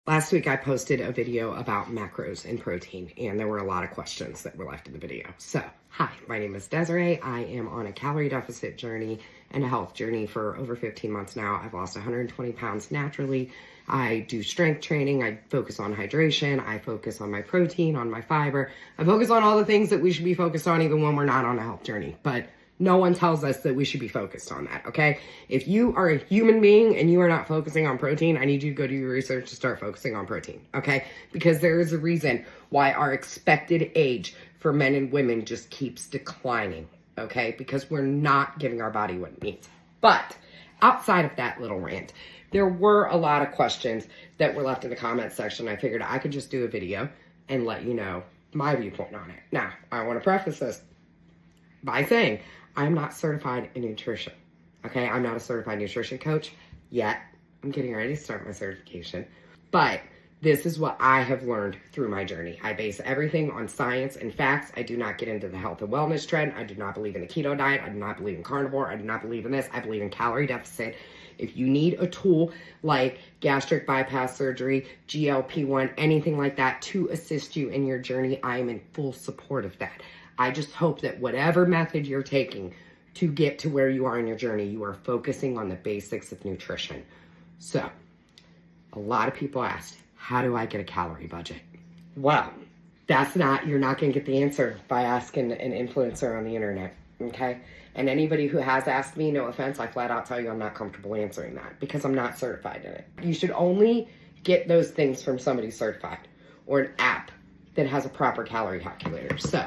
Last week, I posted a video about macros and protein, and there were a lot of questions that were left in the video. So, hi, my name is Desiree. I am on a calorie deficit journey and a health journey for over 15 months now. I've lost 120 pounds naturally. I do strength training. I focus on hydration. I focus on my protein, on my fiber. I focus on all the things that we should be focused on even when we're not on a health journey. But no one tells us that we should be focused on that, okay? If you are a human being and you are not focusing on protein, I need you to go do your research to start focusing on protein, okay? Because there is a reason why our expected age for men and women just keeps declining, okay? Because we're not giving our body what it needs. But outside of that little rant, there were a lot of questions that were left in the comments section. I figured I could just do a video and let you know my viewpoint on it. Now, I want to preface this by saying I'm not certified in nutrition, okay? I'm not a certified nutrition coach yet. I'm getting ready to start my certification. But this is what I have learned through my journey. I base everything on science and facts. I do not get into the health and wellness trend. I do not believe in a keto diet. I do not believe in carnivore. I do not believe in this. I believe in calorie deficit. If you need a tool like gastric bypass surgery, GLP-1, anything like that to assist you in your journey, I am in full support of that. I just hope that whatever method you're taking to get to where you are in your journey, you are focusing on the basics of nutrition. So, a lot of people asked, how do I get a calorie budget? Well, you're not going to get the answer by asking an influencer on the internet, okay? And anybody who has asked me, no offense, I flat out tell you I'm not comfortable answering that because I'm not certified in it. You should only get those things from somebody certified or an app that has a proper calorie calculator. So,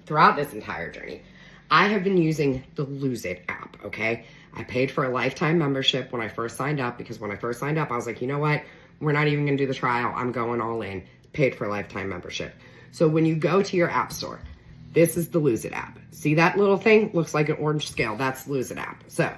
throughout this entire journey, I have been using the Lose It app, okay? I paid for a lifetime membership when I first signed up because when I first signed up, I was like, you know what? We're not even gonna do the trial. I'm going all in. Paid for a lifetime membership. So when you go to your app store, this is the Lose It app. See that little thing? Looks like an orange scale. That's the Lose It app. So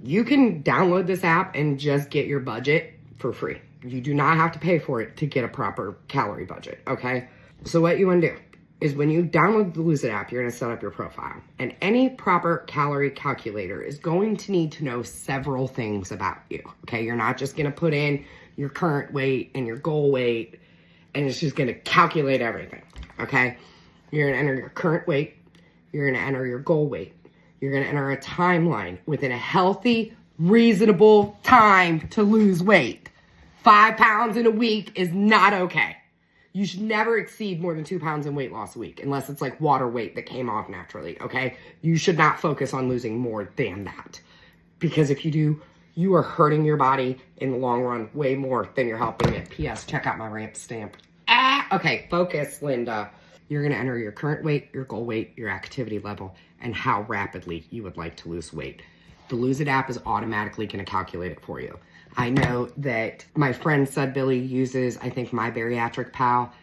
you can download this app and just get your budget for free. You do not have to pay for it to get a proper calorie budget, okay? So what you wanna do is when you download the Lose It app, you're gonna set up your profile. And any proper calorie calculator is going to need to know several things about you, okay? You're not just gonna put in your current weight and your goal weight and it's just gonna calculate everything, okay? You're gonna enter your current weight, you're gonna enter your goal weight, you're gonna enter a timeline within a healthy, reasonable time to lose weight. 5 pounds in a week is not okay. You should never exceed more than 2 pounds in weight loss a week, unless it's like water weight that came off naturally, okay? You should not focus on losing more than that. Because if you do, you are hurting your body in the long run way more than you're helping it. P.S. Check out my ramp stamp. Okay, focus, Linda. You're gonna enter your current weight, your goal weight, your activity level, and how rapidly you would like to lose weight. The Lose It app is automatically gonna calculate it for you. I know that my friend Billy uses, I think, My Bariatric Pal,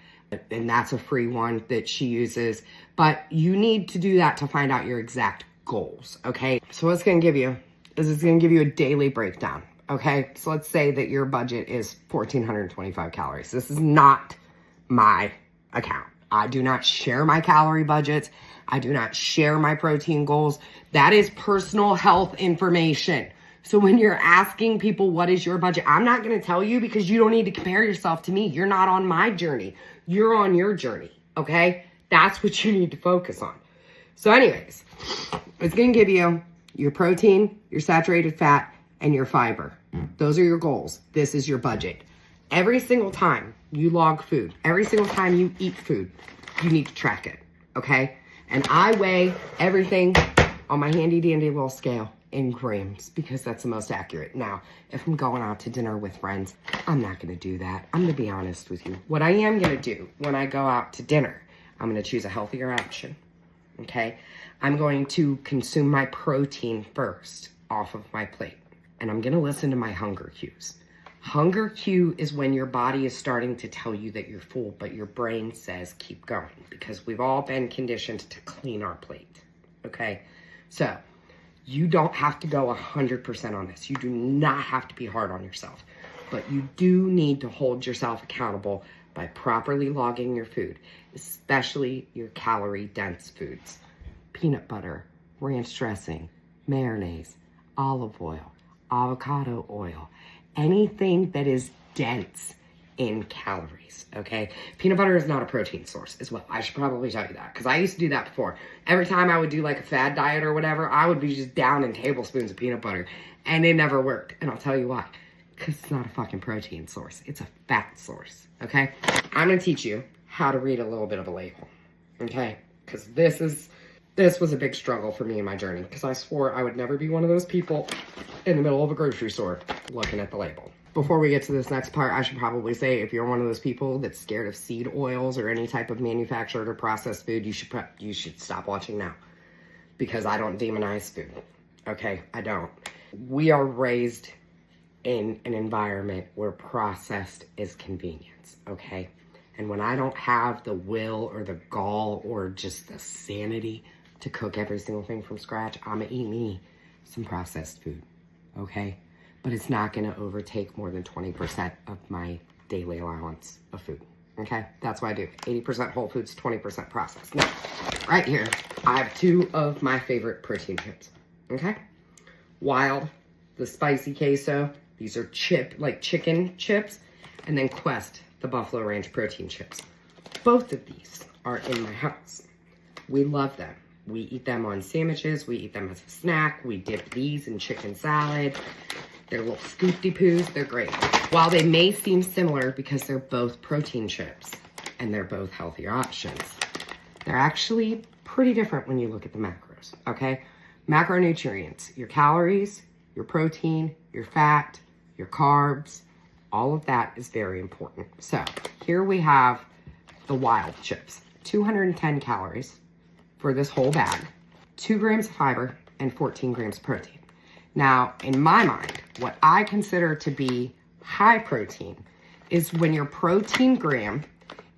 and that's a free one that she uses. But you need to do that to find out your exact goals, okay? So what it's gonna give you is it's gonna give you a daily breakdown, okay? So let's say that your budget is 1,425 calories. This is not my account. I do not share my calorie budgets. I do not share my protein goals. That is personal health information. So when you're asking people, what is your budget? I'm not going to tell you because you don't need to compare yourself to me. You're not on my journey. You're on your journey, okay? That's what you need to focus on. So anyways, it's going to give you your protein, your saturated fat, and your fiber. Those are your goals. This is your budget. Every single time you log food, every single time you eat food, you need to track it, okay? And I weigh everything on my handy dandy little scale in grams because that's the most accurate. Now, if I'm going out to dinner with friends, I'm not gonna do that. I'm gonna be honest with you. What I am gonna do when I go out to dinner, I'm gonna choose a healthier option, okay? I'm going to consume my protein first off of my plate, and I'm gonna listen to my hunger cues. Hunger cue is when your body is starting to tell you that you're full, but your brain says keep going because we've all been conditioned to clean our plate, okay? So, you don't have to go 100% on this. You do not have to be hard on yourself, but you do need to hold yourself accountable by properly logging your food, especially your calorie-dense foods. Peanut butter, ranch dressing, mayonnaise, olive oil, avocado oil, anything that is dense in calories, okay? Peanut butter is not a protein source as well. I should probably tell you that, because I used to do that before. Every time I would do like a fad diet or whatever, I would be just down in tablespoons of peanut butter, and it never worked. And I'll tell you why. Because it's not a fucking protein source. It's a fat source, okay? I'm gonna teach you how to read a little bit of a label, okay? Because this was a big struggle for me in my journey, because I swore I would never be one of those people in the middle of a grocery store looking at the label. Before we get to this next part, I should probably say, if you're one of those people that's scared of seed oils or any type of manufactured or processed food, you should stop watching now, because I don't demonize food, okay? I don't. We are raised in an environment where processed is convenience, okay? And when I don't have the will or the gall or just the sanity to cook every single thing from scratch, I'm gonna eat me some processed food, okay? But it's not gonna overtake more than 20% of my daily allowance of food, okay? That's what I do. 80% whole foods, 20% processed. Now, right here, I have two of my favorite protein chips, okay? Wild, the spicy queso. These are chicken chips. And then Quest, the Buffalo Ranch protein chips. Both of these are in my house. We love them. We eat them on sandwiches. We eat them as a snack. We dip these in chicken salad. They're little scoop-de-poos. They're great. While they may seem similar because they're both protein chips and they're both healthier options, they're actually pretty different when you look at the macros, okay? Macronutrients, your calories, your protein, your fat, your carbs, all of that is very important. So here we have the Wild chips, 210 calories for this whole bag, 2 grams of fiber, and 14 grams of protein. Now, in my mind, what I consider to be high protein is when your protein gram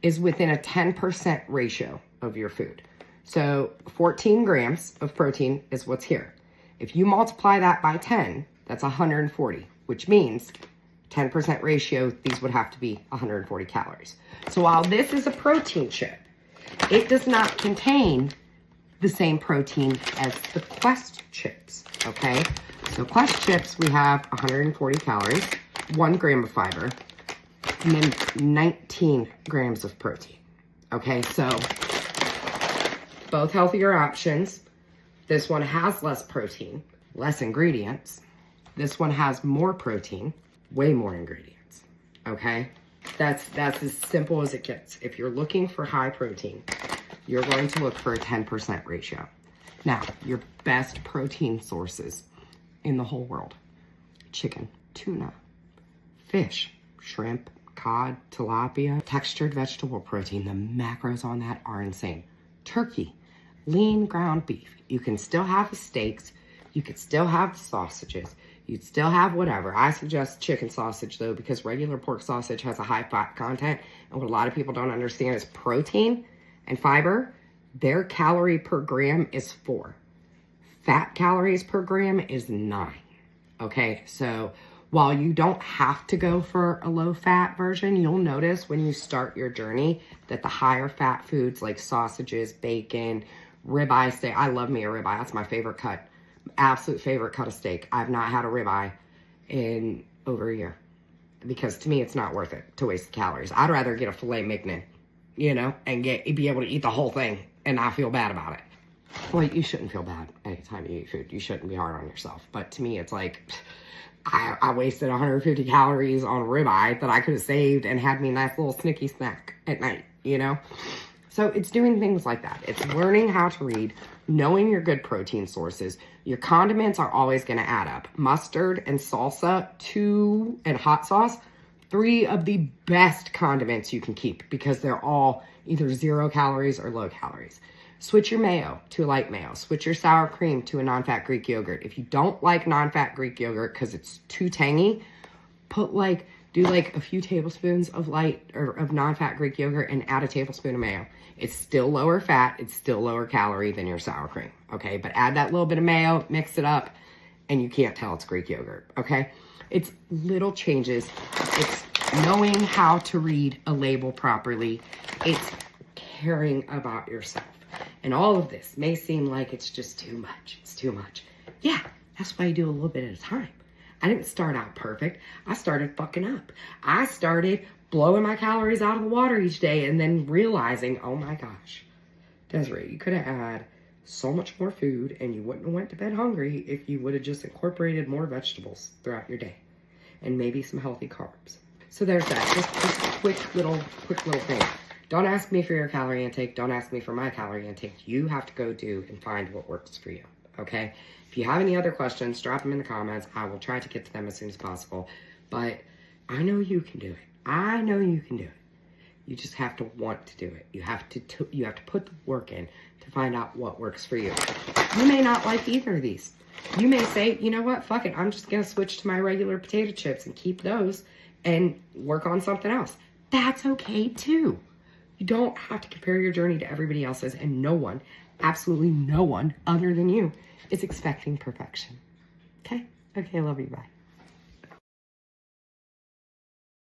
is within a 10% ratio of your food. So 14 grams of protein is what's here. If you multiply that by 10, that's 140, which means 10% ratio, these would have to be 140 calories. So while this is a protein chip, it does not contain the same protein as the Quest chips, okay? So Quest chips, we have 140 calories, 1 gram of fiber, and then 19 grams of protein, okay? So both healthier options. This one has less protein, less ingredients. This one has more protein, way more ingredients, okay? That's as simple as it gets. If you're looking for high protein, you're going to look for a 10% ratio. Now, your best protein sources in the whole world: chicken, tuna, fish, shrimp, cod, tilapia, textured vegetable protein. The macros on that are insane. Turkey, lean ground beef. You can still have the steaks. You could still have the sausages. You'd still have whatever. I suggest chicken sausage, though, because regular pork sausage has a high fat content. And what a lot of people don't understand is protein and fiber, their calorie per gram is 4. Fat calories per gram is 9. Okay, so while you don't have to go for a low-fat version, you'll notice when you start your journey that the higher fat foods like sausages, bacon, ribeye steak. I love me a ribeye. That's my favorite cut. Absolute favorite cut of steak. I've not had a ribeye in over a year because to me it's not worth it to waste the calories. I'd rather get a filet mignon, you know, and be able to eat the whole thing and not feel bad about it. Well, you shouldn't feel bad anytime you eat food. You shouldn't be hard on yourself. But to me, it's like I wasted 150 calories on ribeye that I could have saved and had me a nice little snicky snack at night, you know? So it's doing things like that. It's learning how to read, knowing your good protein sources. Your condiments are always going to add up. Mustard and salsa, and hot sauce, 3 of the best condiments you can keep because they're all either 0 calories or low calories. Switch your mayo to a light mayo. Switch your sour cream to a non-fat Greek yogurt. If you don't like non-fat Greek yogurt because it's too tangy, do a few tablespoons of light or of non-fat Greek yogurt and add a tablespoon of mayo. It's still lower fat, it's still lower calorie than your sour cream, okay? But add that little bit of mayo, mix it up, and you can't tell it's Greek yogurt, okay? It's little changes. It's knowing how to read a label properly. It's caring about yourself. And all of this may seem like it's just too much. It's too much. Yeah, that's why you do a little bit at a time. I didn't start out perfect. I started fucking up. I started blowing my calories out of the water each day and then realizing, oh my gosh, Desiree, you could have had so much more food and you wouldn't have went to bed hungry if you would have just incorporated more vegetables throughout your day and maybe some healthy carbs. So there's that. Just a quick little thing. Don't ask me for your calorie intake. Don't ask me for my calorie intake. You have to go do and find what works for you, okay? If you have any other questions, drop them in the comments. I will try to get to them as soon as possible. But I know you can do it. I know you can do it. You just have to want to do it. You have to put the work in to find out what works for you. You may not like either of these. You may say, you know what, fuck it. I'm just going to switch to my regular potato chips and keep those and work on something else. That's okay too. You don't have to compare your journey to everybody else's, and no one, absolutely no one other than you, is expecting perfection. Okay? Okay, love you, bye.